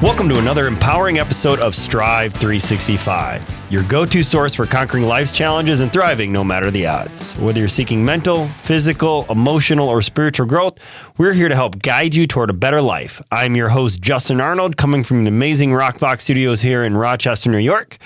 Welcome to another empowering episode of Strive 365, your go-to source for conquering life's challenges and thriving no matter the odds. Whether you're seeking mental, physical, emotional, or spiritual growth, we're here to help guide you toward a better life. I'm your host, Justin Arnold, coming from the amazing Rockbox Studios here in Rochester, New York.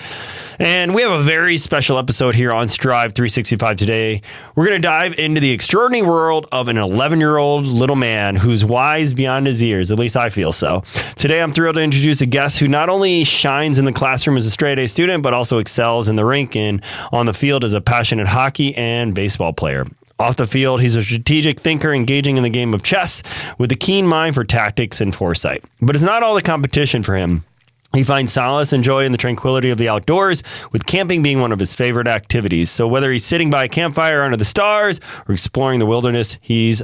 And we have a very special episode here on Strive 365 today. We're going to dive into the extraordinary world of an 11-year-old little man who's wise beyond his years. At least I feel so. Today, I'm thrilled to introduce a guest who not only shines in the classroom as a straight-A student, but also excels in the rink and on the field as a passionate hockey and baseball player. Off the field, he's a strategic thinker engaging in the game of chess with a keen mind for tactics and foresight. But it's not all the competition for him. He finds solace and joy in the tranquility of the outdoors, with camping being one of his favorite activities. So whether he's sitting by a campfire under the stars or exploring the wilderness, he's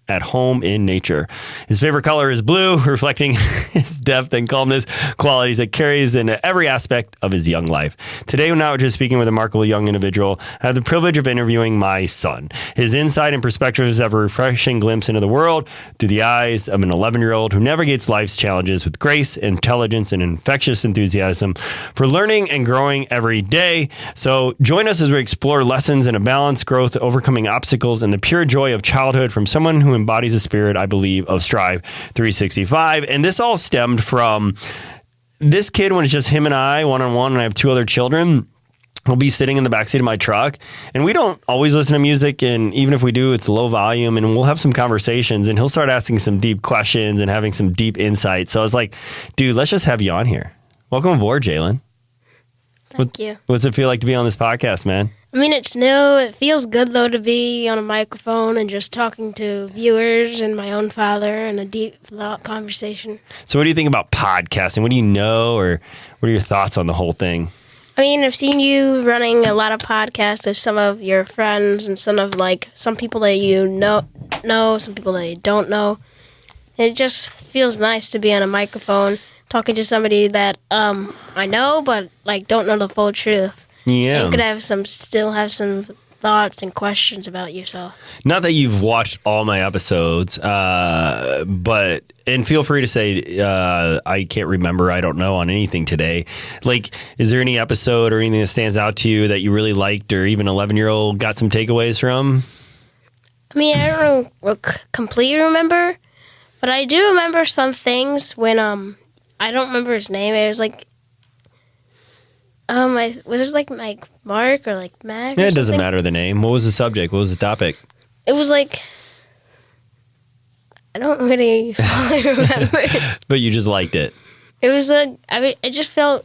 at home in nature. His favorite color is blue, reflecting his depth and calmness, qualities that carries into every aspect of his young life. Today, we're not just speaking with a remarkable young individual. I have the privilege of interviewing my son. His insight and perspectives have a refreshing glimpse into the world through the eyes of an 11-year-old who navigates life's challenges with grace, intelligence, and infectious enthusiasm for learning and growing every day. So join us as we explore lessons in a balanced growth, overcoming obstacles, and the pure joy of childhood from someone who embodies the spirit, I believe, of Strive 365. And this all stemmed from this kid when it's just him and I, one-on-one, and I have two other children. He'll be sitting in the backseat of my truck, and we don't always listen to music, and even if we do, it's low volume, and we'll have some conversations, and he'll start asking some deep questions and having some deep insights. So I was like, dude, let's just have you on here. Welcome aboard, Jalen. Thank you. What's it feel like to be on this podcast, man? I mean, it's new. It feels good, though, to be on a microphone and just talking to viewers and my own father in a deep thought conversation. So what do you think about podcasting? What do you know, or what are your thoughts on the whole thing? I mean, I've seen you running a lot of podcasts with some of your friends and some people that you know, some people that you don't know. And it just feels nice to be on a microphone talking to somebody that I know, but don't know the full truth. Yeah. And you could still have some thoughts and questions about yourself. Not that you've watched all my episodes, and feel free to say I can't remember, I don't know on anything today. Is there any episode or anything that stands out to you that you really liked, or even 11-year-old got some takeaways from? I mean, I don't completely remember, but I do remember some things when I don't remember his name. It was was it Mark or Mac? Yeah, it doesn't matter the name. What was the subject? What was the topic? It was I don't really fully remember. But you just liked it. It was it just felt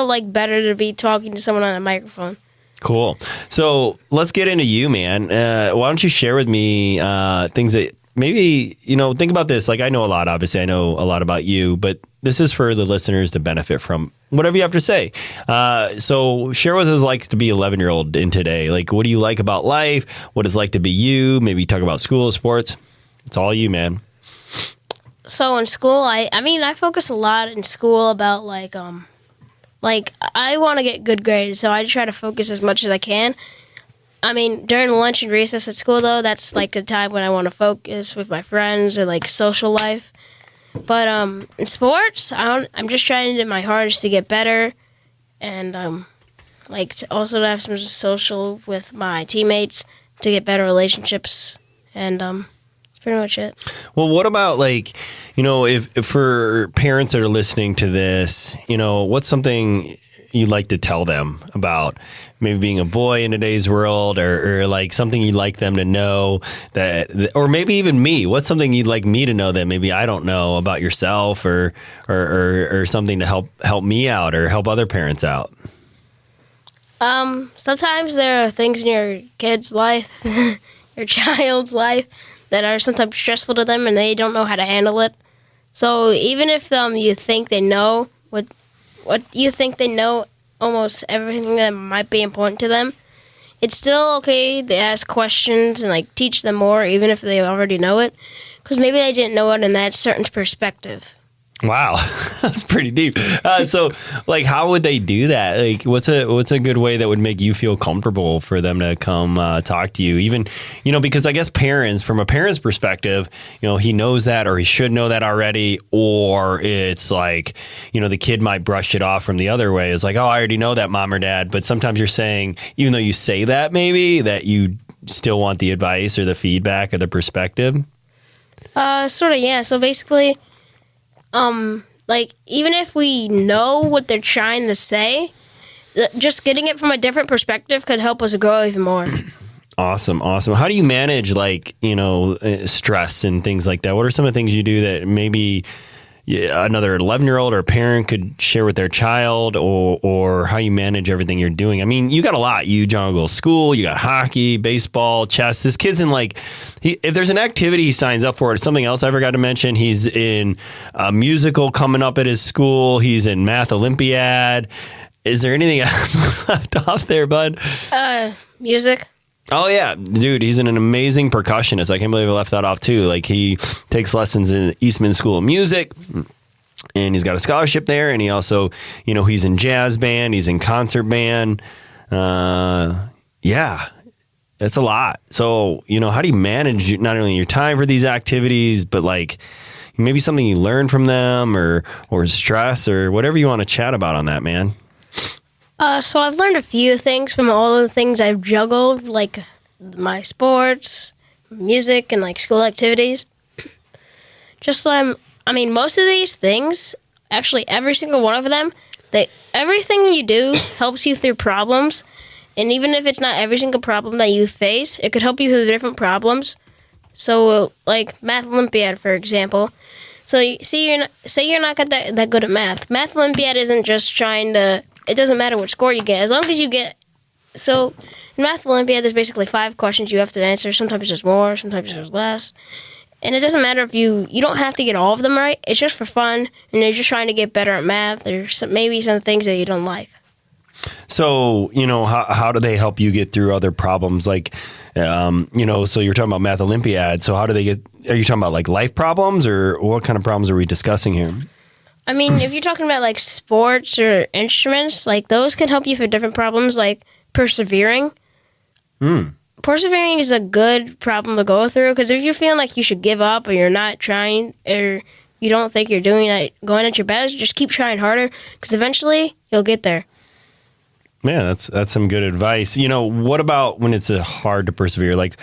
like better to be talking to someone on a microphone. Cool. So let's get into you, man. Why don't you share with me things that maybe, think about this. I know a lot, obviously. I know a lot about you, but this is for the listeners to benefit from whatever you have to say. So share what it's like to be 11-year-old in today. What do you like about life? What it's like to be you? Maybe talk about school, sports. It's all you, man. So in school, I focus a lot in school about I want to get good grades, so I try to focus as much as I can. I mean, during lunch and recess at school, though, that's a time when I want to focus with my friends and social life. But in sports, I'm just trying to do my hardest to get better, and to also have some social with my teammates to get better relationships, and that's pretty much it. Well, what about if for parents that are listening to this, what's something you'd like to tell them about maybe being a boy in today's world, or something you'd like them to know or maybe even me, what's something you'd like me to know that maybe I don't know about yourself, or something to help me out or help other parents out? Sometimes there are things in your kid's life, your child's life, that are sometimes stressful to them and they don't know how to handle it. So even if you think they know what you think they know, almost everything that might be important to them, it's still okay to ask questions and teach them more, even if they already know it, because maybe they didn't know it in that certain perspective. Wow, that's pretty deep. So, like, how would they do that? Like, what's a good way that would make you feel comfortable for them to come talk to you? Even, because I guess parents, from a parent's perspective, he knows that, or he should know that already, or it's like, the kid might brush it off from the other way. It's like, oh, I already know that, mom or dad. But sometimes you're saying, even though you say that, maybe that you still want the advice or the feedback or the perspective. Sort of, yeah. So basically, like, even if we know what they're trying to say, just getting it from a different perspective could help us grow even more. Awesome. How do you manage, like, stress and things like that? What are some of the things you do that maybe another 11-year-old or a parent could share with their child, or how you manage everything you're doing? I mean, you got a lot. You juggle school, you got hockey, baseball, chess. This kid's in, like, if there's an activity he signs up for, something else I forgot to mention, he's in a musical coming up at his school. He's in Math Olympiad. Is there anything else left off there, bud? Music. Oh, yeah. Dude, he's an amazing percussionist. I can't believe I left that off, too. Like, he takes lessons in Eastman School of Music, and he's got a scholarship there. And he also, he's in jazz band. He's in concert band. Yeah, it's a lot. So, how do you manage not only your time for these activities, but, like, maybe something you learn from them or stress or whatever you want to chat about on that, man? So I've learned a few things from all the things I've juggled, like my sports, music, and like school activities. Most of these things, actually every single one of them, everything you do helps you through problems. And even if it's not every single problem that you face, it could help you through different problems. So, like Math Olympiad, for example. So, you're not that good at math. Math Olympiad isn't just trying to. It doesn't matter what score you get, as long as you get. So, in Math Olympiad, there's basically 5 questions you have to answer. Sometimes there's more, sometimes there's less. And it doesn't matter if you don't have to get all of them right. It's just for fun, and you're just trying to get better at math. There's maybe some things that you don't like. So, how do they help you get through other problems? Like, so you're talking about Math Olympiad. So how do they are you talking about like life problems, or what kind of problems are we discussing here? I mean, if you're talking about like sports or instruments, like those can help you for different problems, like persevering. Persevering is a good problem to go through, because if you're feeling like you should give up, or you're not trying, or you don't think you're going at your best, just keep trying harder, because eventually you'll get there. Yeah, that's some good advice. What about when it's hard to persevere? Like,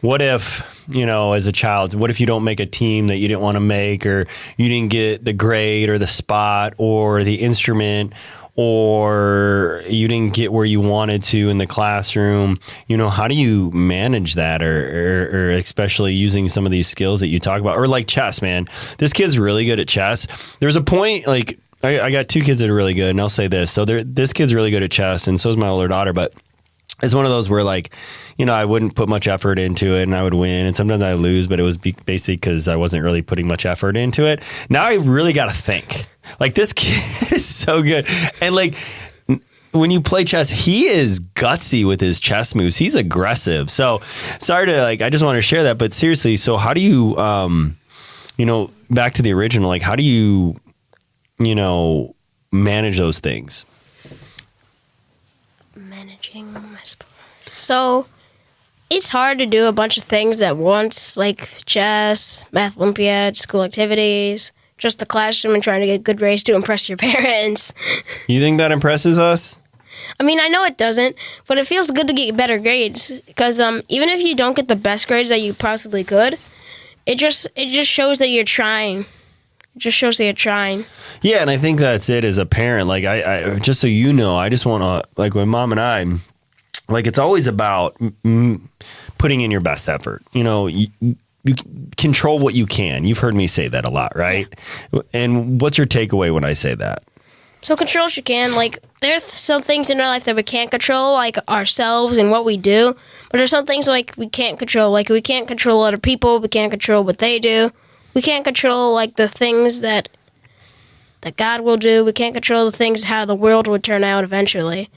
what if, as a child, what if you don't make a team that you didn't want to make, or you didn't get the grade or the spot or the instrument, or you didn't get where you wanted to in the classroom? How do you manage that, or especially using some of these skills that you talk about, or like chess, man? This kid's really good at chess. There's a point, like, I got 2 kids that are really good, and I'll say this. So this kid's really good at chess, and so is my older daughter, but it's one of those where, like, I wouldn't put much effort into it and I would win, and sometimes I lose, but it was basically because I wasn't really putting much effort into it. Now I really got to think. Like, this kid is so good. And, like, when you play chess, he is gutsy with his chess moves. He's aggressive. So sorry to, like, I just want to share that. But seriously, so how do you, back to the original, like, how do you, manage those things? Managing my sport. So it's hard to do a bunch of things at once, like chess, Math Olympiad, school activities, just the classroom, and trying to get good grades to impress your parents. You think that impresses us? I mean, I know it doesn't, but it feels good to get better grades, because even if you don't get the best grades that you possibly could, it just shows that you're trying. It just shows that you're trying. Yeah, and I think that's it as a parent. Like, I just so you know, I just want to, like, with mom and I, like, it's always about putting in your best effort. You control what you can. You've heard me say that a lot, right? Yeah. And what's your takeaway when I say that? So control what you can. Like, there's some things in our life that we can't control, like ourselves and what we do. But there's some things, like, we can't control. Like, we can't control other people. We can't control what they do. We can't control, like, the things that God will do. We can't control the things how the world would turn out eventually.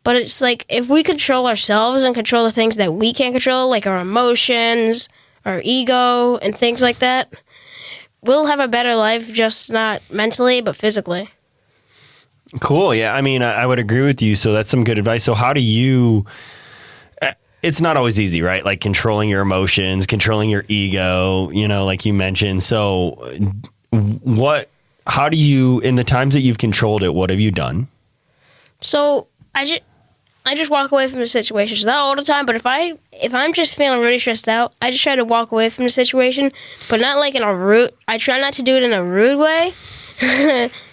But it's like, if we control ourselves and control the things that we can't control, like our emotions, our ego, and things like that, will have a better life, just not mentally, but physically. Cool. Yeah. I mean, I would agree with you. So that's some good advice. So how do you, it's not always easy, right? Like controlling your emotions, controlling your ego, like you mentioned. So how do you, in the times that you've controlled it, what have you done? So I just walk away from the situation. Not all the time, but if I'm just feeling really stressed out, I just try to walk away from the situation, but not like in a rude. I try not to do it in a rude way,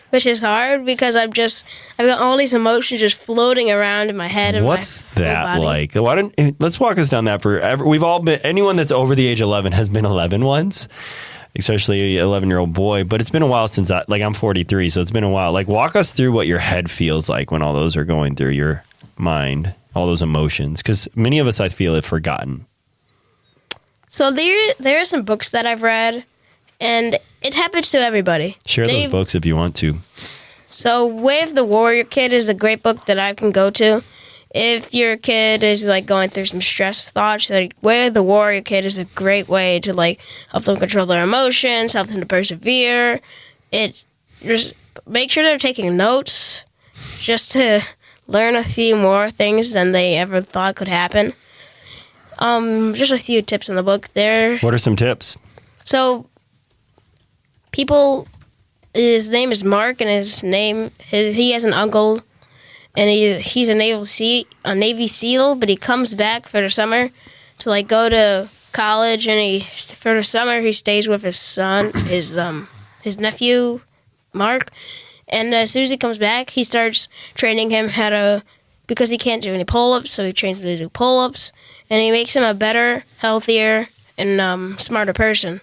which is hard because I've got all these emotions just floating around in my head. And what's my that like? Let's walk us down that we've all been. Anyone that's over the age of 11 has been 11 once. Especially an 11-year-old boy, but it's been a while since I'm 43, so it's been a while. Like, walk us through what your head feels like when all those are going through your mind, all those emotions, because many of us, I feel, have forgotten. So there are some books that I've read, and it happens to everybody. Share those books if you want to. So, Way of the Warrior Kid is a great book that I can go to. If your kid is like going through some stress thoughts, like Way of the Warrior Kid is a great way to like help them control their emotions, help them to persevere. It just make sure they're taking notes just to learn a few more things than they ever thought could happen. Just a few tips in the book there. What are some tips? So his name is Mark, and he has an uncle. And he's a Navy SEAL, but he comes back for the summer to like go to college. And for the summer he stays with his son, his nephew, Mark. And as soon as he comes back, he starts training him because he can't do any pull-ups, so he trains him to do pull-ups, and he makes him a better, healthier, and smarter person.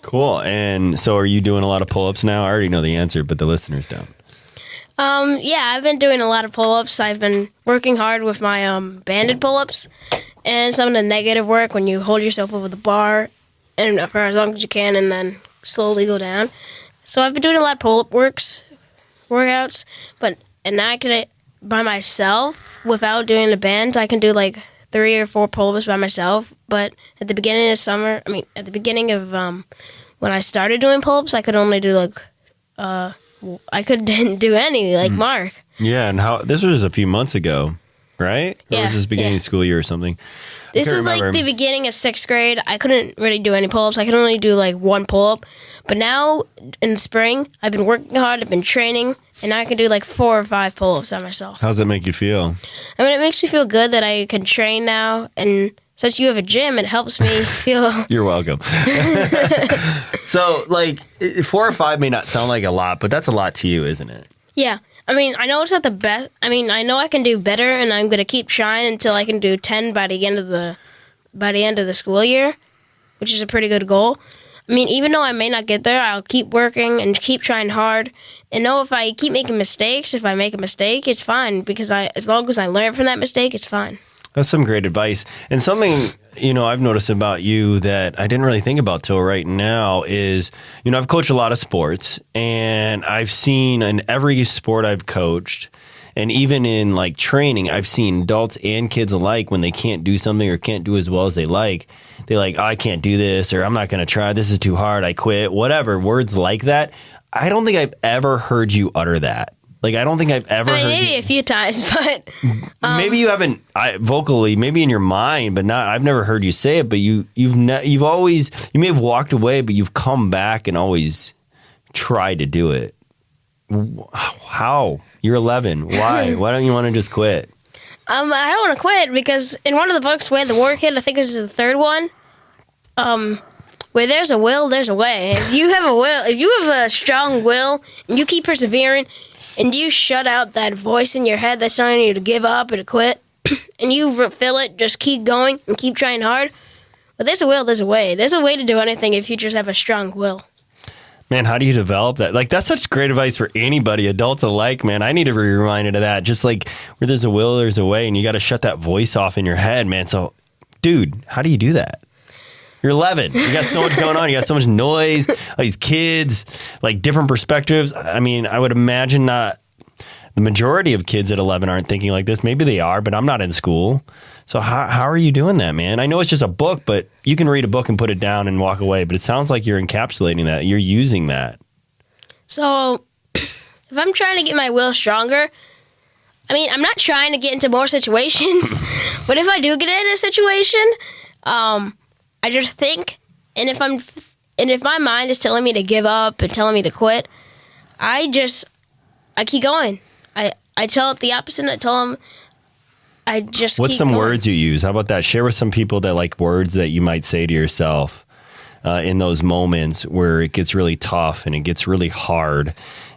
Cool. And so, are you doing a lot of pull-ups now? I already know the answer, but the listeners don't. Yeah, I've been doing a lot of pull-ups. I've been working hard with my banded pull-ups and some of the negative work when you hold yourself over the bar and for as long as you can and then slowly go down. So I've been doing a lot of pull-up workouts, and I can, by myself, without doing the band, I can do like 3 or 4 pull-ups by myself. But at the beginning of when I started doing pull-ups, I could only do like I couldn't do any, like Mark. Yeah, and this was a few months ago, right? Yeah. Or was this beginning of school year or something? This is like the beginning of 6th grade. I couldn't really do any pull-ups. I could only do like 1 pull-up. But now, in the spring, I've been working hard, I've been training, and now I can do like 4 or 5 pull-ups by myself. How does that make you feel? I mean, it makes me feel good that I can train now, and since you have a gym, it helps me feel... You're welcome. So, like, 4 or 5 may not sound like a lot, but that's a lot to you, isn't it? Yeah. I mean, I know it's not the best. I mean, I know I can do better, and I'm going to keep trying until I can do 10 by the end of the school year, which is a pretty good goal. I mean, even though I may not get there, I'll keep working and keep trying hard. And know if I keep making mistakes, if I make a mistake, it's fine, because as long as I learn from that mistake, it's fine. That's some great advice. And something, I've noticed about you that I didn't really think about till right now is, I've coached a lot of sports, and I've seen in every sport I've coached, and even in like training, I've seen adults and kids alike, when they can't do something or can't do as well as they like, they're like, I can't do this, or I'm not going to try. This is too hard. I quit. Whatever. Words like that. I don't think I've ever heard you utter that. Like, I don't think I've ever heard maybe a few times, but... maybe you haven't vocally, maybe in your mind, but not. I've never heard you say it, but you've always, you may have walked away, but you've come back and always tried to do it. How? You're 11. Why? Why don't you want to just quit? I don't want to quit because in one of the books, Way of the Warrior Kid, I think this is the 3rd one, where there's a will, there's a way. If you have a strong will, and you keep persevering, and you shut out that voice in your head that's telling you to give up or to quit, and you feel it, just keep going and keep trying hard. But there's a will, there's a way. There's a way to do anything if you just have a strong will. Man, how do you develop that? Like, that's such great advice for anybody, adults alike, man. I need to be reminded of that. Just like where there's a will, there's a way, and you got to shut that voice off in your head, man. So, dude, how do you do that? You're 11. You got so much going on. You got so much noise, all these kids, like different perspectives. I mean, I would imagine not the majority of kids at 11 aren't thinking like this. Maybe they are, but I'm not in school. So how are you doing that, man? I know it's just a book, but you can read a book and put it down and walk away. But it sounds like you're encapsulating that. You're using that. So if I'm trying to get my will stronger, I mean, I'm not trying to get into more situations, but if I do get in a situation, I just think, and if my mind is telling me to give up and telling me to quit, I keep going. I tell it the opposite. I tell them I just What's keep some going. words you use? How about that? Share with some people that like words that you might say to yourself in those moments where it gets really tough and it gets really hard,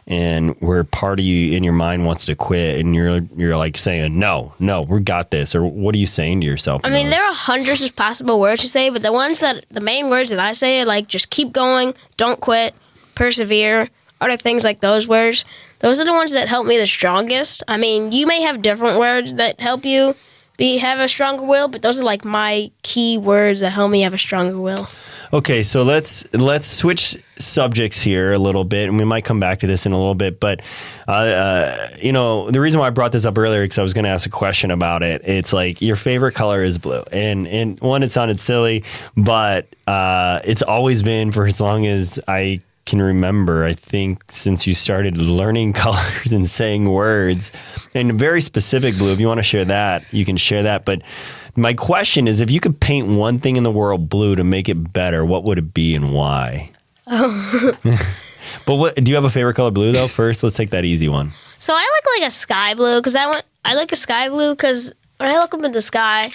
and where part of you in your mind wants to quit, and you're like saying, no, we got this. Or what are you saying to yourself? I mean, there are hundreds of possible words to say, but the main words that I say are like, just keep going, don't quit, persevere, other things like those words. Those are the ones that help me the strongest. I mean, you may have different words that help you have a stronger will, but those are like my key words that help me have a stronger will. Okay, so let's switch subjects here a little bit, and we might come back to this in a little bit. But the reason why I brought this up earlier, because I was going to ask a question about it. It's like your favorite color is blue, and one, it sounded silly, but it's always been for as long as I can remember. I think since you started learning colors and saying words, and very specific blue. If you want to share that, you can share that, but. My question is, if you could paint one thing in the world blue to make it better, what would it be and why? Oh. But do you have a favorite color blue, though? First, let's take that easy one. So I like a sky blue, because I like a sky blue because when I look up in the sky,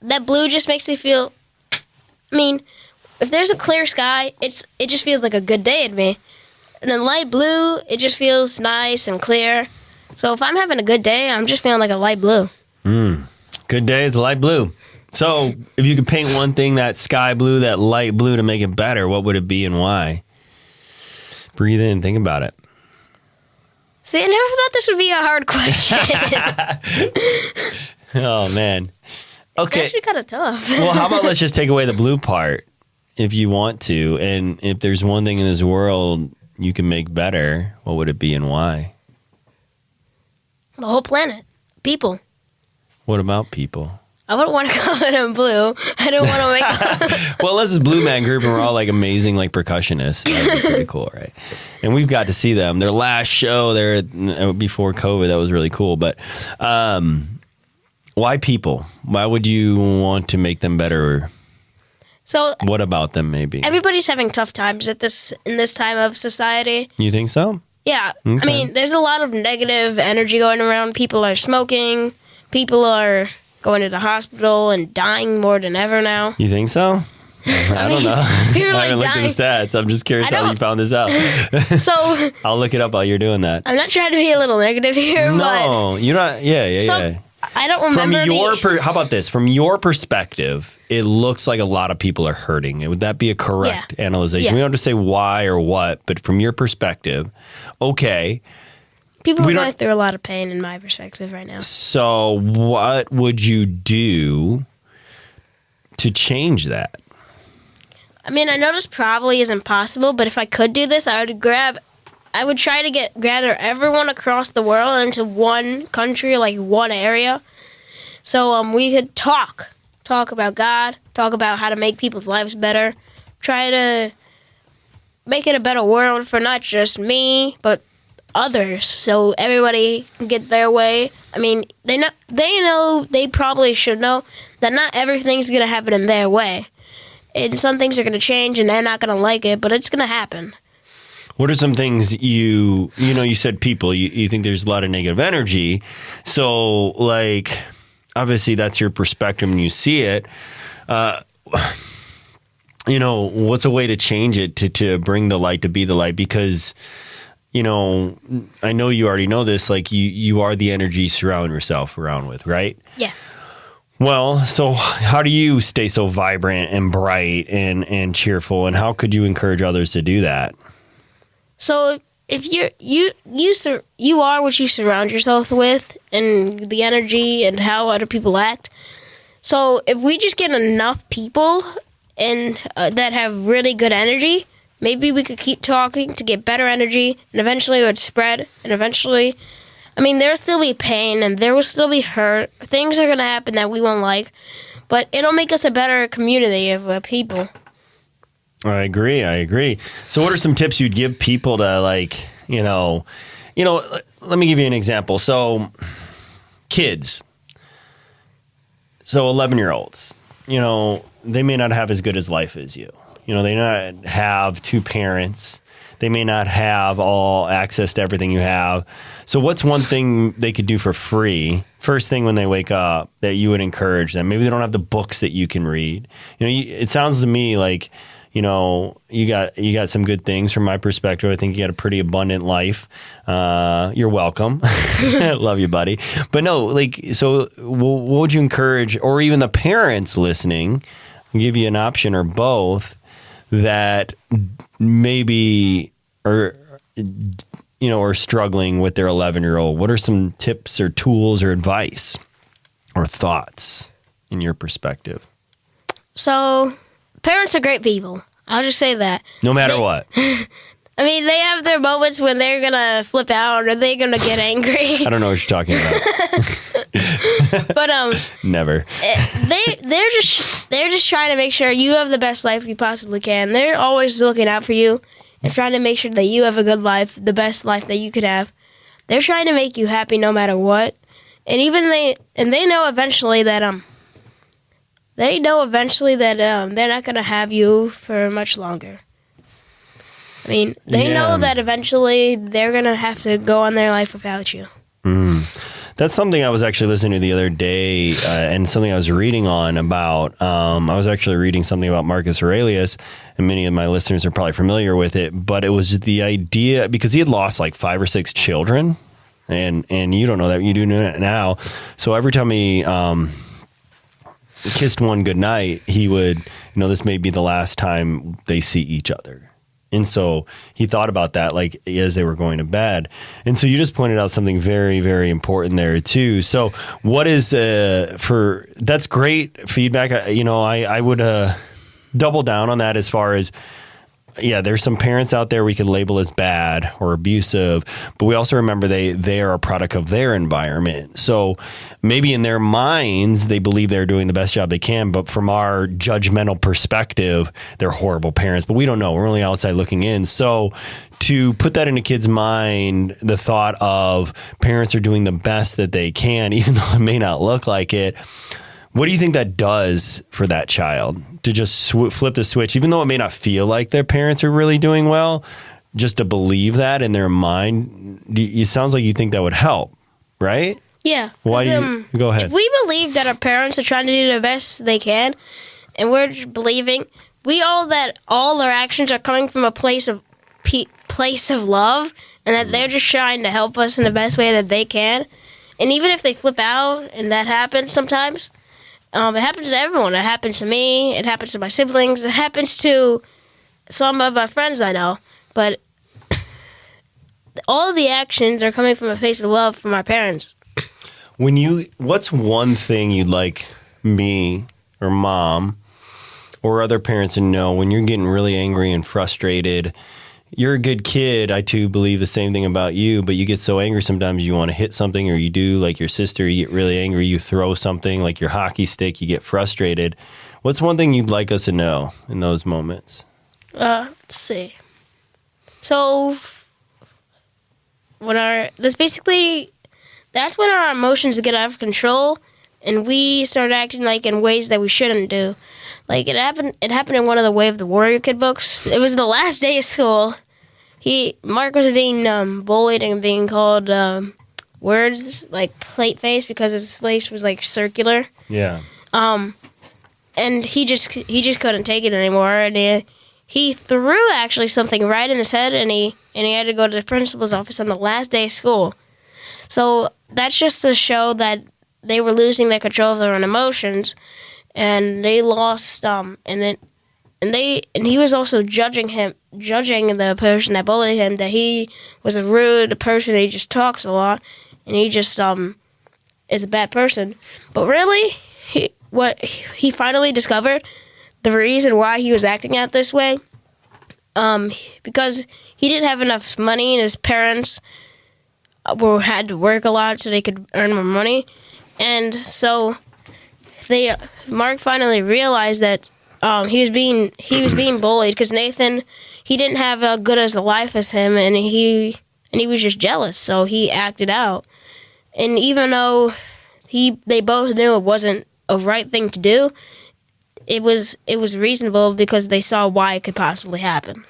that blue just makes me feel, I mean, if there's a clear sky, it just feels like a good day to me. And then light blue, it just feels nice and clear. So if I'm having a good day, I'm just feeling like a light blue. Good day is light blue. So if you could paint one thing, that sky blue, that light blue, to make it better, what would it be and why? Breathe in, think about it. See, I never thought this would be a hard question. Oh, man. Okay. It's actually kind of tough. Well, how about let's just take away the blue part if you want to. And if there's one thing in this world you can make better, what would it be and why? The whole planet. People. What about people? I wouldn't want to color them blue. I don't want to make Well, this is Blue Man Group, and we're all like amazing like percussionists. That'd be pretty cool, right? And we've got to see them. Their last show there before COVID, that was really cool. But why people? Why would you want to make them better? So what about them maybe? Everybody's having tough times in this time of society. You think so? Yeah. Okay. I mean, there's a lot of negative energy going around. People are smoking. People are going to the hospital and dying more than ever now. You think so? I don't know. I haven't looked at the stats. I'm just curious how you found this out. So I'll look it up while you're doing that. I'm not trying to be a little negative here, no, you're not. Yeah. I don't remember. How about this? From your perspective, it looks like a lot of people are hurting. Would that be a correct analysis? Yeah. We don't have to say why or what, but from your perspective, okay. People are going through a lot of pain in my perspective right now. So what would you do to change that? I mean, I know this probably is impossible, but if I could do this, I would try to gather everyone across the world into one country, like one area. So we could talk about God, talk about how to make people's lives better, try to make it a better world for not just me, but others, so everybody can get their way. I mean, they probably should know that not everything's going to happen in their way. And some things are going to change and they're not going to like it, but it's going to happen. What are some things you said people, you think there's a lot of negative energy. So like, obviously that's your perspective and you see it. What's a way to change it to bring the light, to be the light? Because I know you already know this, like you are the energy you surround yourself around with, right? Yeah. Well, so how do you stay so vibrant and bright and cheerful, and how could you encourage others to do that? So if you are what you surround yourself with, and the energy and how other people act. So if we just get enough people and that have really good energy, maybe we could keep talking to get better energy, and eventually it would spread, and eventually I mean, there will still be pain and there will still be hurt. Things are going to happen that we won't like, but it'll make us a better community of people. I agree. So what are some tips you'd give people to, like, let me give you an example. So kids, 11-year-olds, they may not have as good as life as you. They may not have two parents. They may not have all access to everything you have. So what's one thing they could do for free first thing when they wake up that you would encourage them? Maybe they don't have the books that you can read. It sounds to me like, you got some good things from my perspective. I think you got a pretty abundant life. You're welcome. Love you, buddy. But no, so what would you encourage, or even the parents listening, I'll give you an option or both, that maybe are struggling with their 11-year-old? What are some tips or tools or advice or thoughts in your perspective? So parents are great people. I'll just say that. No matter what. I mean, they have their moments when they're going to flip out or they're going to get angry. I don't know what you're talking about. But never. They're just trying to make sure you have the best life you possibly can. They're always looking out for you and trying to make sure that you have a good life, the best life that you could have. They're trying to make you happy no matter what. And they know eventually that they're not going to have you for much longer. I mean, they know that eventually they're going to have to go on their life without you. That's something I was actually listening to the other day, and something I was reading on about. I was actually reading something about Marcus Aurelius, and many of my listeners are probably familiar with it. But it was the idea, because he had lost like 5 or 6 children, and you don't know that, you do know it now. So every time he kissed one goodnight, he would, this may be the last time they see each other. And so he thought about that, like, as they were going to bed. And so you just pointed out something very, very important there too. So what is that's great feedback. I would double down on that as far as, there's some parents out there we could label as bad or abusive, but we also remember they are a product of their environment. So maybe in their minds, they believe they're doing the best job they can, but from our judgmental perspective, they're horrible parents, but we don't know. We're only outside looking in. So to put that in a kid's mind, the thought of parents are doing the best that they can, even though it may not look like it, what do you think that does for that child to just flip the switch, even though it may not feel like their parents are really doing well, just to believe that in their mind? It sounds like you think that would help, right? Yeah. Why do you go ahead? If we believe that our parents are trying to do the best they can, and we're just believing that all their actions are coming from a place of love, and that they're just trying to help us in the best way that they can, and even if they flip out, and that happens sometimes. It happens to everyone. It happens to me. It happens to my siblings. It happens to some of my friends I know. But all of the actions are coming from a place of love from our parents. What's one thing you'd like me or mom or other parents to know when you're getting really angry and frustrated? You're a good kid. I too believe the same thing about you, but you get so angry sometimes you want to hit something, or you do like your sister, you get really angry, you throw something like your hockey stick, you get frustrated. What's one thing you'd like us to know in those moments? Let's see. So that's when our emotions get out of control and we start acting like in ways that we shouldn't do. Like it happened in one of the Way of the Warrior Kid books. It was the last day of school. Mark was being bullied and being called words like plate face because his face was like circular. Yeah. And he just couldn't take it anymore, and he threw actually something right in his head, and he had to go to the principal's office on the last day of school. So that's just to show that they were losing their control of their own emotions. And they lost, and he was also judging the person that bullied him, that he was a rude person, he just talks a lot, and he just is a bad person. But really, he finally discovered the reason why he was acting out this way, because he didn't have enough money, and his parents had to work a lot so they could earn more money. And so Mark finally realized that he was being bullied because Nathan, he didn't have as good as a life as him, and he was just jealous, so he acted out. And even though they both knew it wasn't a right thing to do, it was reasonable because they saw why it could possibly happen.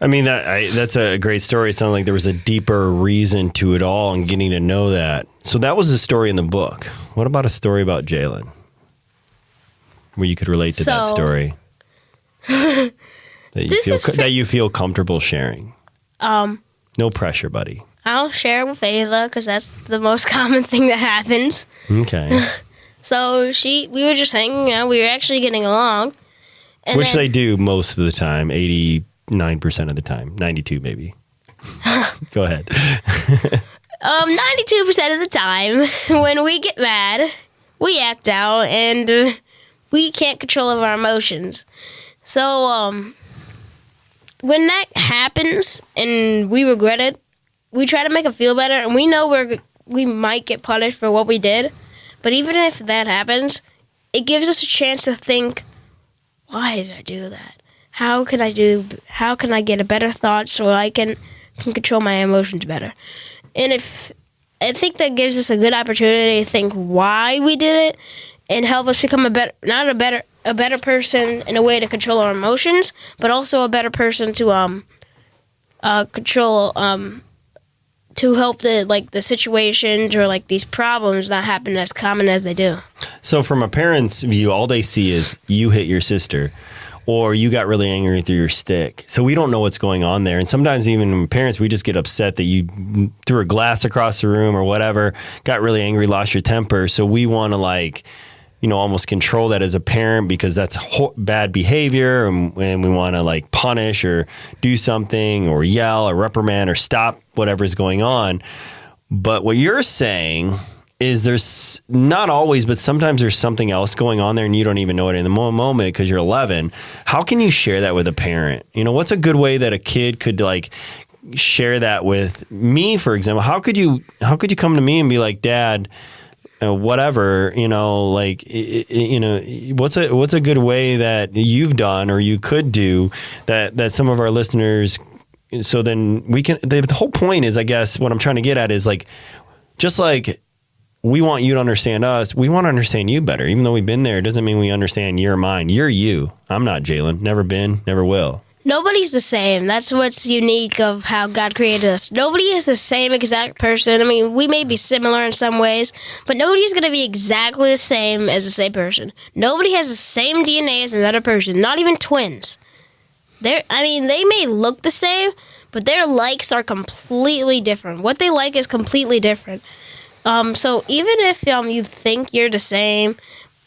I mean, that's a great story. It sounded like there was a deeper reason to it all and getting to know that. So that was the story in the book. What about a story about Jalen where you could relate to that story that you feel comfortable sharing? No pressure, buddy. I'll share with Ayla because that's the most common thing that happens. Okay. So we were just hanging out. We were actually getting along. Which they do most of the time, 89% of the time, 92 maybe. Go ahead. 92% of the time, when we get mad, we act out, and we can't control our emotions. So when that happens and we regret it, we try to make it feel better, and we know we might get punished for what we did. But even if that happens, it gives us a chance to think, why did I do that? How can I get a better thought so I can control my emotions better? And I think that gives us a good opportunity to think why we did it and help us become a better person in a way to control our emotions, but also a better person to control to help the situations or these problems not happen as common as they do. So from a parent's view, all they see is you hit your sister or you got really angry through your stick. So we don't know what's going on there. And sometimes even parents, we just get upset that you threw a glass across the room or whatever, got really angry, lost your temper. So we want to almost control that as a parent because that's bad behavior, and we want to punish or do something or yell or reprimand or stop whatever's going on. But what you're saying is there's not always, but sometimes there's something else going on there and you don't even know it in the moment because you're 11. How can you share that with a parent? What's a good way that a kid could share that with me, for example? How could you come to me and be like, Dad, whatever, what's a good way that you've done or you could do that some of our listeners, so then we can, the whole point is, I guess what I'm trying to get at is just like we want you to understand us, we want to understand you better. Even though we've been there, it doesn't mean we understand your mind. You're you. I'm not Jalen. Never been, never will. Nobody's the same. That's what's unique of how God created us. Nobody is the same exact person. I mean, we may be similar in some ways, but nobody's going to be exactly the same as the same person. Nobody has the same DNA as another person, not even twins. They may look the same, but their likes are completely different. What they like is completely different. So even if you think you're the same,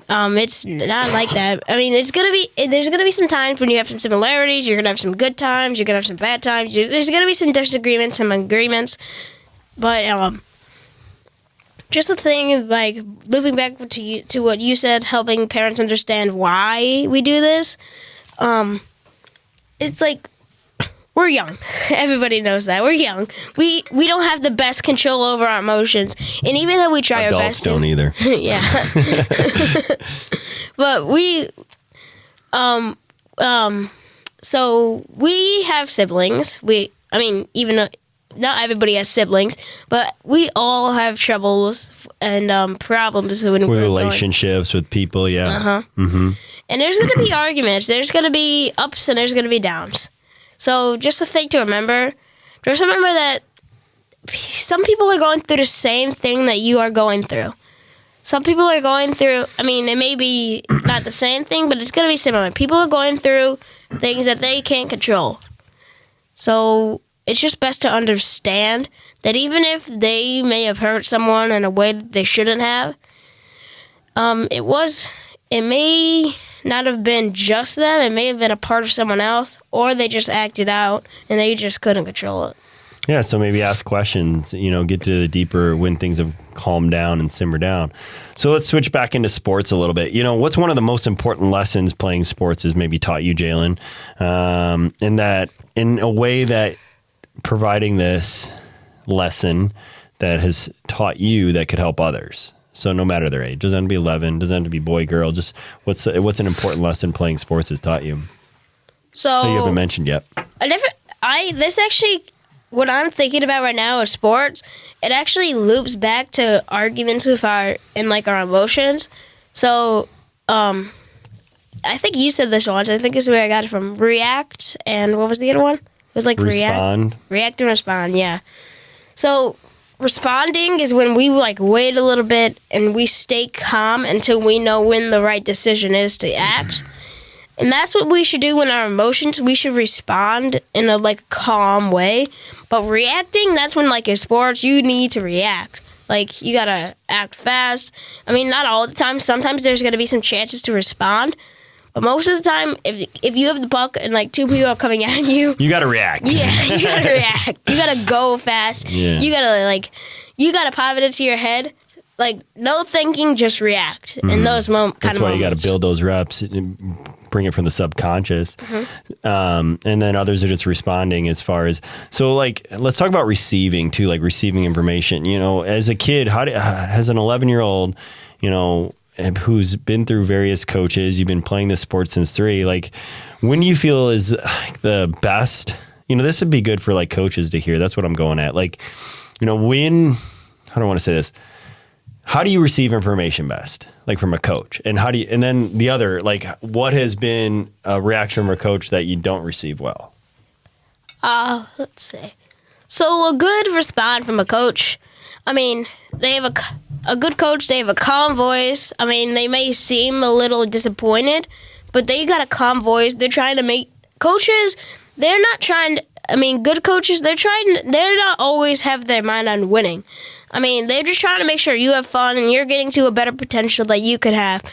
it's not like that. I mean, there's gonna be some times when you have some similarities. You're gonna have some good times. You're gonna have some bad times. There's gonna be some disagreements, some agreements. But just the thing, looping back to what you said, helping parents understand why we do this. It's we're young. Everybody knows that. We're young. We don't have the best control over our emotions. And even though we try our best. Adults don't either. Yeah. But so we have siblings. Even though not everybody has siblings, but we all have troubles and problems with relationships with people, yeah. Uh-huh. Mm-hmm. And there's going to be arguments. There's going to be ups and there's going to be downs. So just a thing to remember, just remember that some people are going through the same thing that you are going through. Some people are going through, it may be not the same thing, but it's going to be similar. People are going through things that they can't control. So it's just best to understand that even if they may have hurt someone in a way that they shouldn't have, it may not have been just them. It may have been a part of someone else, or they just acted out and they just couldn't control it. Yeah, so maybe ask questions, get to the deeper when things have calmed down and simmered down. So let's switch back into sports a little bit. What's one of the most important lessons playing sports has maybe taught you, Jalen? In a way that providing this lesson that has taught you that could help others? So no matter their age, doesn't have to be 11, doesn't have to be boy, girl. Just what's an important lesson playing sports has taught you? So That you haven't mentioned yet. What I'm thinking about right now is sports. It actually loops back to arguments with our emotions. So, I think you said this once. I think this is where I got it from. React, and what was the other one? It was like Respond. React and respond, yeah. So, responding is when we wait a little bit and we stay calm until we know when the right decision is to act. And that's what we should do in our emotions. We should respond in a calm way. But reacting, that's when in sports you need to react. You gotta act fast. I mean, not all the time. Sometimes there's gonna be some chances to respond. But most of the time, if you have the puck and two people are coming at you, you gotta react. Yeah, you gotta react. You gotta go fast. Yeah. You gotta pop it into your head. No thinking, just react in those moments. That's why you got to build those reps, and bring it from the subconscious. And then others are just responding as far as, let's talk about receiving too, receiving information. As a kid, as an 11-year-old, who's been through various coaches, you've been playing this sport since 3, when do you feel is the best? This would be good for coaches to hear. That's what I'm going at. When, how do I want to say this? How do you receive information best, from a coach? And and then the other, what has been a reaction from a coach that you don't receive well? Let's see. So a good response from a coach, they have a good coach, they have a calm voice. They may seem a little disappointed, but they got a calm voice. They're trying to make coaches, they're not trying to, good coaches, they're not always have their mind on winning. They're just trying to make sure you have fun and you're getting to a better potential that you could have.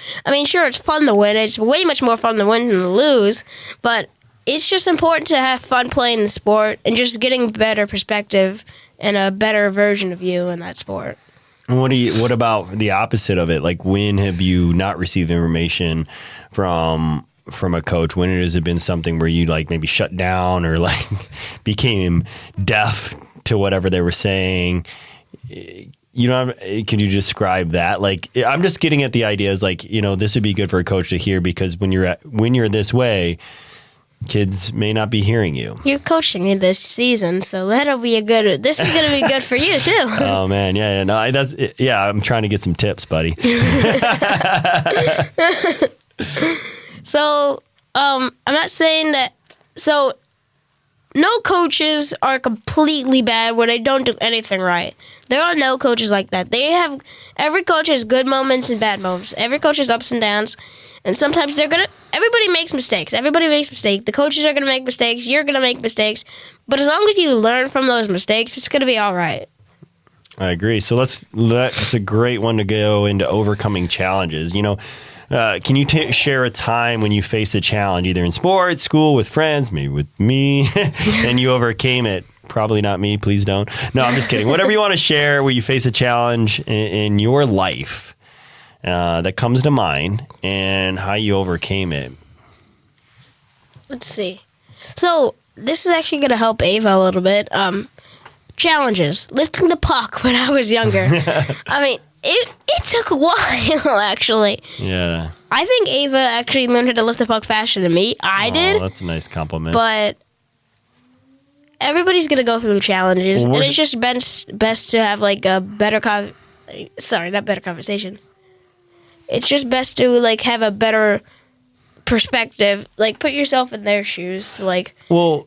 Sure, it's fun to win. It's way much more fun to win than to lose. But it's just important to have fun playing the sport and just getting better perspective and a better version of you in that sport. What about the opposite of it? When have you not received information from a coach? When has it been something where you maybe shut down or became deaf to whatever they were saying? Can you describe that? I'm just getting at the idea is this would be good for a coach to hear, because when you're this way, kids may not be hearing you. You're coaching me this season, so this is going to be good for you too. Oh man. Yeah. No, I'm trying to get some tips, buddy. So, I'm not saying that, so no coaches are completely bad where they don't do anything right. There are no coaches like that. Every coach has good moments and bad moments. Every coach has ups and downs. And sometimes everybody makes mistakes. Everybody makes mistakes. The coaches are going to make mistakes. You're going to make mistakes. But as long as you learn from those mistakes, it's going to be all right. I agree. So that's a great one to go into overcoming challenges. Can you share a time when you faced a challenge, either in sports, school, with friends, maybe with me, and you overcame it? Probably not me. Please don't. No, I'm just kidding. Whatever you want to share where you face a challenge in your life that comes to mind and how you overcame it. Let's see. So this is actually going to help Ava a little bit. Challenges. Lifting the puck when I was younger. It took a while, actually. Yeah. I think Ava actually learned how to lift the puck faster than me. I did. That's a nice compliment. But everybody's going to go through challenges. And it's just best to have a better not better conversation. It's just best to have a better perspective. Put yourself in their shoes to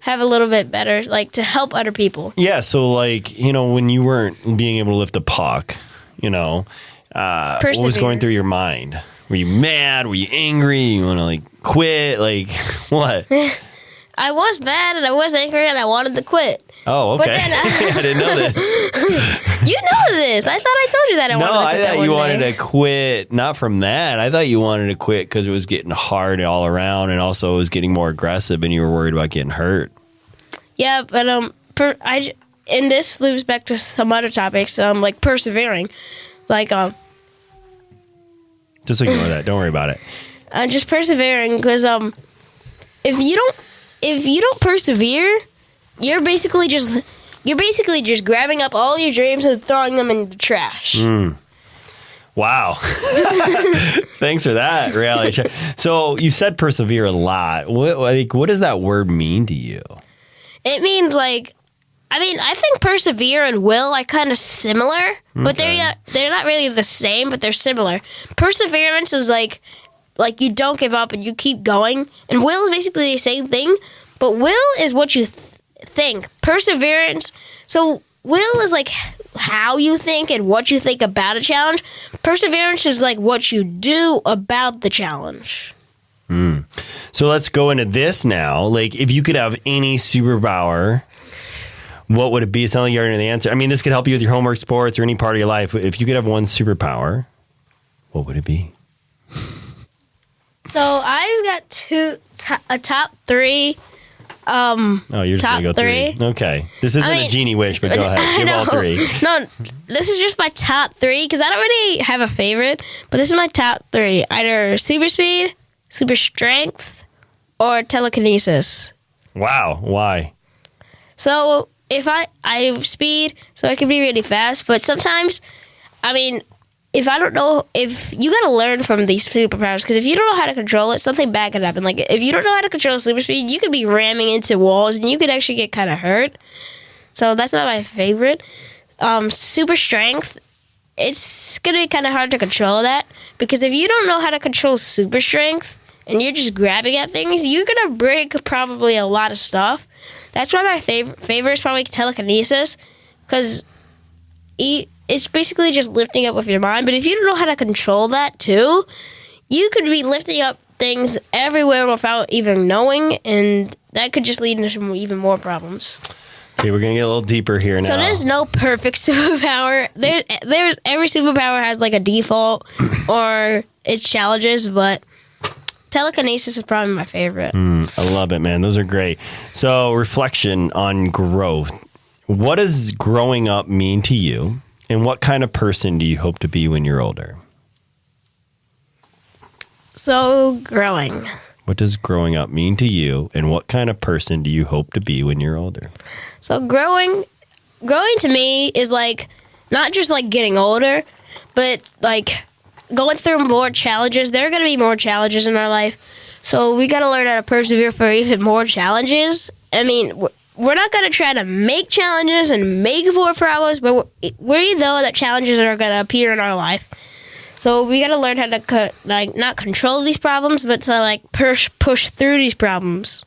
have a little bit better, to help other people. Yeah. So when you weren't being able to lift the puck, what was going through your mind? Were you mad? Were you angry? You want to quit? What? I was mad and I was angry and I wanted to quit. Oh, okay. But then I didn't know this. You know this. I thought I told you that I wanted to quit. No, I thought you wanted to quit not from that. I thought you wanted to quit because it was getting hard all around, and also it was getting more aggressive and you were worried about getting hurt. Yeah, but and this loops back to some other topics, persevering. Just ignore that. Don't worry about it. Just persevering, because if you don't persevere, you're basically just you're basically just grabbing up all your dreams and throwing them in the trash. Wow. Thanks for that, reality check. So you said persevere a lot. What does that word mean to you? It means I think persevere and will are kind of similar, but they're not really the same, but they're similar. Perseverance is like you don't give up and you keep going, and will is basically the same thing, but will is what you think. Perseverance, so will is like how you think and what you think about a challenge. Perseverance is like what you do about the challenge. So let's go into this now. Like, if you could have any superpower, what would it be? It sounds like you already know the answer. I mean, this could help you with your homework, sports, or any part of your life. If you could have one superpower, what would it be? So I've got a top three. Oh, you're just top going to go three. Okay. This isn't a genie wish, but go ahead. Give all three. No, this is just my top three because I don't really have a favorite, but this is my top three. Either super speed, super strength, or telekinesis. Wow. Why? So if I have speed, so I can be really fast, but sometimes, if I don't know, if you got to learn from these superpowers, because if you don't know how to control it, something bad could happen. Like, if you don't know how to control super speed, you could be ramming into walls, and you could actually get kind of hurt. So that's not my favorite. Super strength, it's going to be kind of hard to control that, because if you don't know how to control super strength, and you're just grabbing at things, you're going to break probably a lot of stuff. That's why my favorite is probably telekinesis, because it's basically just lifting up with your mind. But if you don't know how to control that too, you could be lifting up things everywhere without even knowing, and that could just lead into even more problems. Okay, we're going to get a little deeper here now. So there's no perfect superpower. There's every superpower has like a default or its challenges, but telekinesis is probably my favorite. I love it, man. Those are great. So, reflection on growth. What does growing up mean to you? And what kind of person do you hope to be when you're older? So, growing. What does growing up mean to you? And what kind of person do you hope to be when you're older? So, growing to me is like not just like getting older, but like going through more challenges. There are going to be more challenges in our life. So, we got to learn how to persevere for even more challenges. I mean, we're not going to try to make challenges and make more problems, but we know that challenges are going to appear in our life. So we got to learn how to not control these problems, but to push through these problems.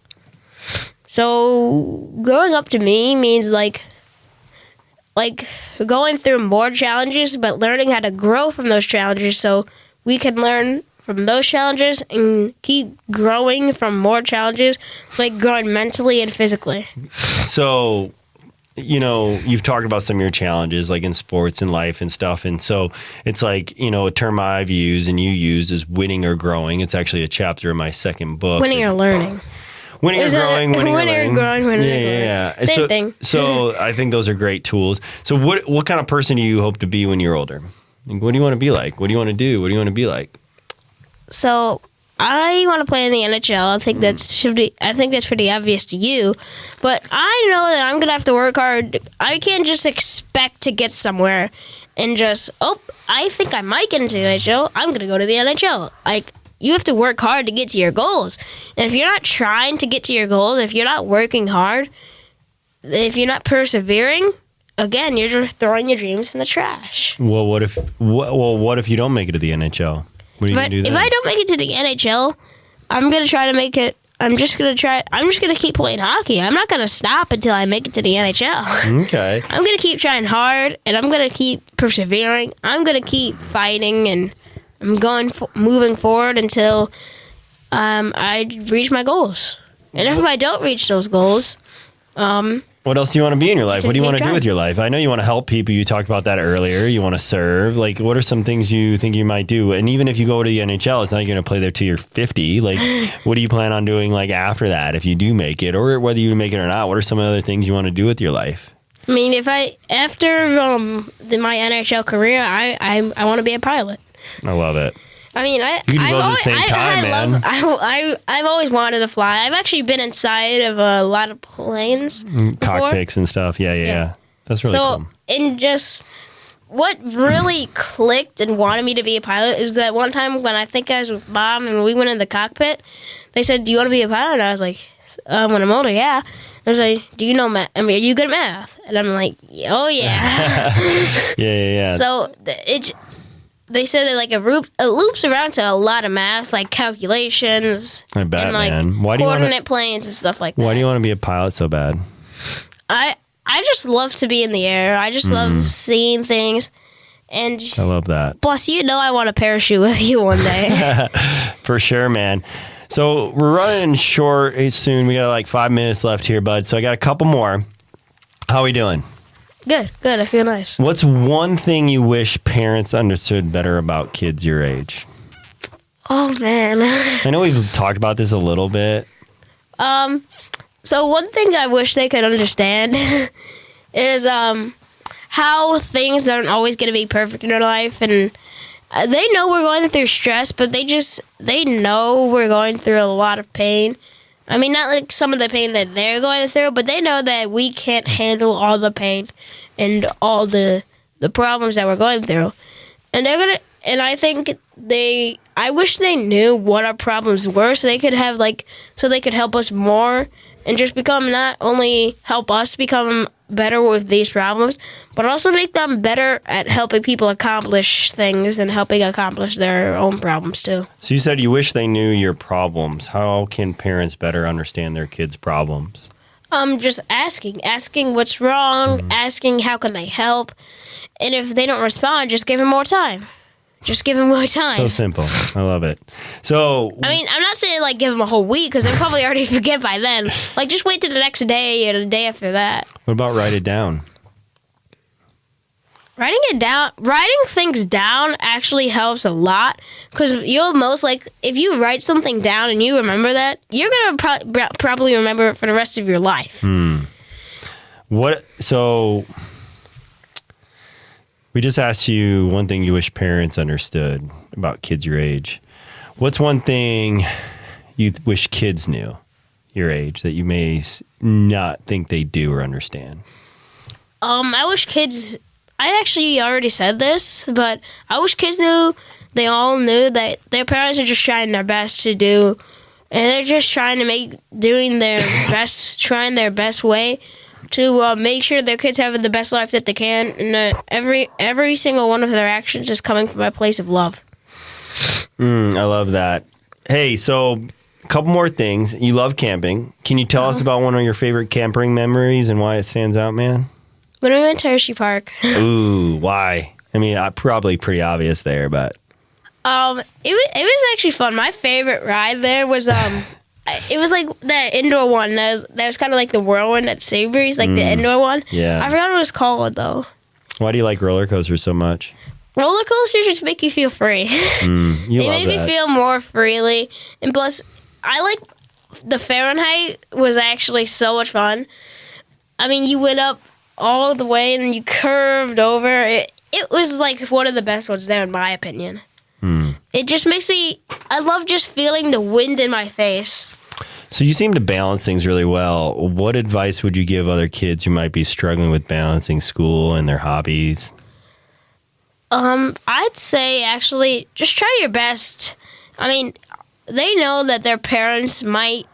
So growing up to me means like going through more challenges, but learning how to grow from those challenges so we can learn from those challenges and keep growing from more challenges, like growing mentally and physically. So, you've talked about some of your challenges, like in sports and life and stuff. And so it's like, a term I've used and you use is winning or growing. It's actually a chapter in my second book. Winning or learning. Winning or growing, winning or learning. Yeah. Same thing. So I think those are great tools. So what kind of person do you hope to be when you're older? Like, what do you want to be like? What do you want to do? What do you want to be like? So I want to play in the NHL. I think that's pretty obvious to you, but I know that I'm gonna have to work hard. I can't just expect to get somewhere and just I think I might get into the NHL. I'm gonna go to the NHL. Like, you have to work hard to get to your goals, and if you're not trying to get to your goals, if you're not working hard, if you're not persevering, again, you're just throwing your dreams in the trash. Well, what if you don't make it to the NHL? What are you going to do then? If I don't make it to the NHL, I'm going to try to make it. I'm just going to keep playing hockey. I'm not going to stop until I make it to the NHL. Okay. I'm going to keep trying hard, and I'm going to keep persevering. I'm going to keep fighting, and I'm moving forward until I reach my goals. And if I don't reach those goals, what else do you want to be in your life? What do you want to do with your life? I know you want to help people. You talked about that earlier. You want to serve. Like, what are some things you think you might do? And even if you go to the NHL, it's not you're going to play there till you're 50. Like, what do you plan on doing like after that if you do make it, or whether you make it or not? What are some other things you want to do with your life? I mean, after my NHL career, I want to be a pilot. I love it. I mean, You can go at the same time, man. I've always wanted to fly. I've actually been inside of a lot of planes before. Cockpits and stuff. Yeah. That's really cool. And just what really clicked and wanted me to be a pilot is that one time when I think I was with Mom and we went in the cockpit, they said, "Do you want to be a pilot?" And I was like, "When I'm older, yeah." I was like, "Do you know math? I mean, are you good at math?" And I'm like, "Oh yeah." Yeah. So they said that like it loops around to a lot of math, like calculations. I bet, and, like, man. Coordinate planes and stuff like that. Why do you want to be a pilot so bad? I just love to be in the air. I just love seeing things. And I love that. Plus, I want to parachute with you one day. For sure, man. So we're running short soon. We got like 5 minutes left here, bud. So I got a couple more. How are we doing? Good. I feel nice. What's one thing you wish parents understood better about kids your age? Oh, man. I know we've talked about this a little bit. So one thing I wish they could understand is how things aren't always going to be perfect in their life. And they know we're going through stress, but they know we're going through a lot of pain. I mean, not like some of the pain that they're going through, but they know that we can't handle all the pain and all the problems that we're going through. And I think I wish they knew what our problems were so they could help us more and just not only help us become better with these problems, but also make them better at helping people accomplish things and helping accomplish their own problems too. So you said you wish they knew your problems. How can parents better understand their kids' problems? Just asking what's wrong, asking how can they help, and if they don't respond, just give them more time. Just give them more time. So simple. I love it. So I mean, I'm not saying like give them a whole week because they'll probably already forget by then. Like just wait till the next day or the day after that. What about write it down? Writing things down actually helps a lot because you'll if you write something down and you remember that, you're gonna probably remember it for the rest of your life. So we just asked you one thing you wish parents understood about kids your age. What's one thing you wish kids knew your age that you may not think they do or understand? I wish kids. I actually already said this, but I wish kids they all knew that their parents are just trying their best to do, and they're just trying their best way to make sure their kids have the best life that they can, and every single one of their actions is coming from a place of love. I love that. Hey, so a couple more things. You love camping. Can you tell us about one of your favorite camping memories and why it stands out, man? When we went to Hershey Park. Ooh, why? I mean, probably pretty obvious there, but it was actually fun. My favorite ride there was it was like that indoor one. That was kind of like the whirlwind at Savory's, like the indoor one. Yeah. I forgot what it was called, though. Why do you like roller coasters so much? Roller coasters just make you feel free. They make you feel more freely. And plus, I like the Fahrenheit was actually so much fun. I mean, you went up all the way and you curved over. It was like one of the best ones there, in my opinion. It just makes me... I love just feeling the wind in my face. So you seem to balance things really well. What advice would you give other kids who might be struggling with balancing school and their hobbies? I'd say actually just try your best. I mean, they know that their parents are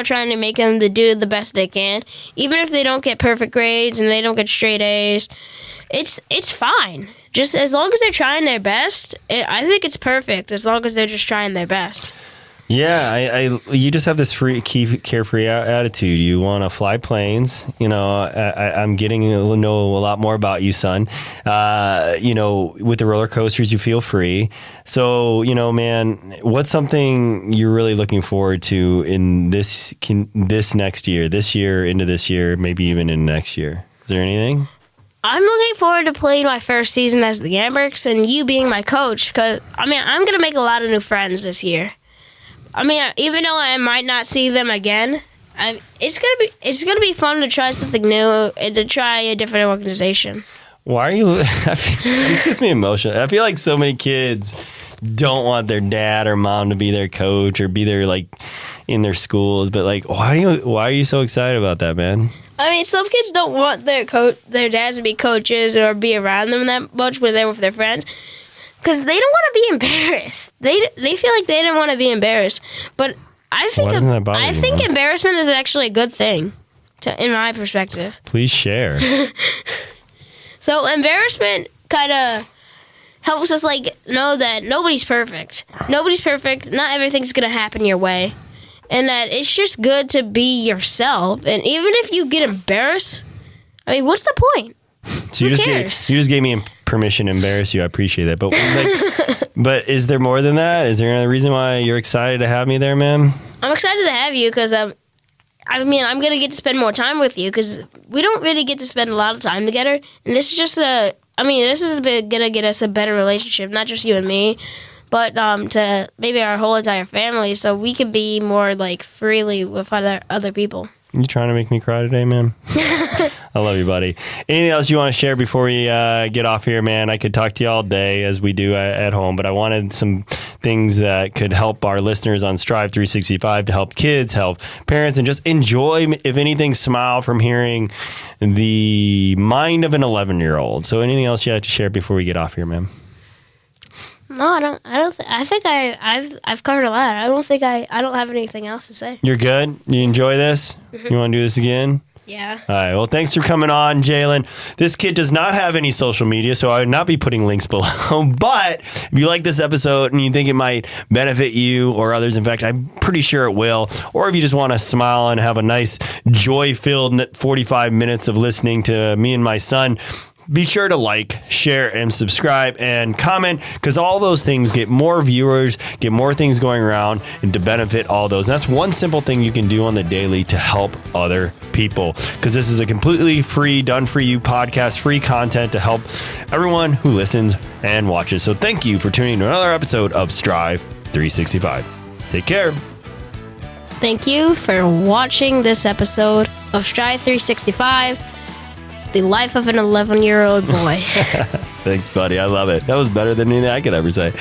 trying to make them to do the best they can. Even if they don't get perfect grades and they don't get straight A's, it's fine. Just as long as they're trying their best, I think it's perfect as long as they're just trying their best. Yeah, you just have this carefree attitude. You want to fly planes. You know, I'm getting to know a lot more about you, son. You know, with the roller coasters, you feel free. So, you know, man, what's something you're really looking forward to in this next year, into this year, maybe even in next year? Is there anything? I'm looking forward to playing my first season as the Amberks and you being my coach. Because, I mean, I'm going to make a lot of new friends this year. I mean, even though I might not see them again, it's gonna be fun to try something new and to try a different organization. Why are you? This gets me emotional. I feel like so many kids don't want their dad or mom to be their coach or be their like in their schools. But like, why are you so excited about that, man? I mean, some kids don't want their dads to be coaches or be around them that much when they're with their friends because they don't want to be embarrassed. They feel like they don't want to be embarrassed. But I think embarrassment is actually a good thing, in my perspective. Please share. So embarrassment kind of helps us like know that nobody's perfect. Nobody's perfect. Not everything's gonna happen your way. And that it's just good to be yourself. And even if you get embarrassed, I mean, what's the point? So you just gave me permission to embarrass you. I appreciate that. But like, but is there more than that? Is there another reason why you're excited to have me there, man? I'm excited to have you because I'm going to get to spend more time with you because we don't really get to spend a lot of time together. And this is just this is going to get us a better relationship, not just you and me, but to maybe our whole entire family, so we could be more like freely with other people. You trying to make me cry today, man? I love you, buddy. Anything else you want to share before we get off here, man? I could talk to you all day as we do at home, but I wanted some things that could help our listeners on Strive 365 to help kids, help parents, and just enjoy, if anything, smile from hearing the mind of an 11-year-old. So anything else you have to share before we get off here, man? No, I don't. I think I've covered a lot. I don't have anything else to say. You're good? You enjoy this? Mm-hmm. You want to do this again? Yeah. All right. Well, thanks for coming on, Jalen. This kid does not have any social media, so I would not be putting links below. But if you like this episode and you think it might benefit you or others, in fact, I'm pretty sure it will. Or if you just want to smile and have a nice joy-filled 45 minutes of listening to me and my son, be sure to like, share, and subscribe and comment, because all those things get more viewers, get more things going around, and to benefit all those. And that's one simple thing you can do on the daily to help other people, because this is a completely free, done-for-you podcast, free content to help everyone who listens and watches. So thank you for tuning in to another episode of Strive 365. Take care. Thank you for watching this episode of Strive 365. The life of an 11-year-old boy. Thanks, buddy. I love it. That was better than anything I could ever say.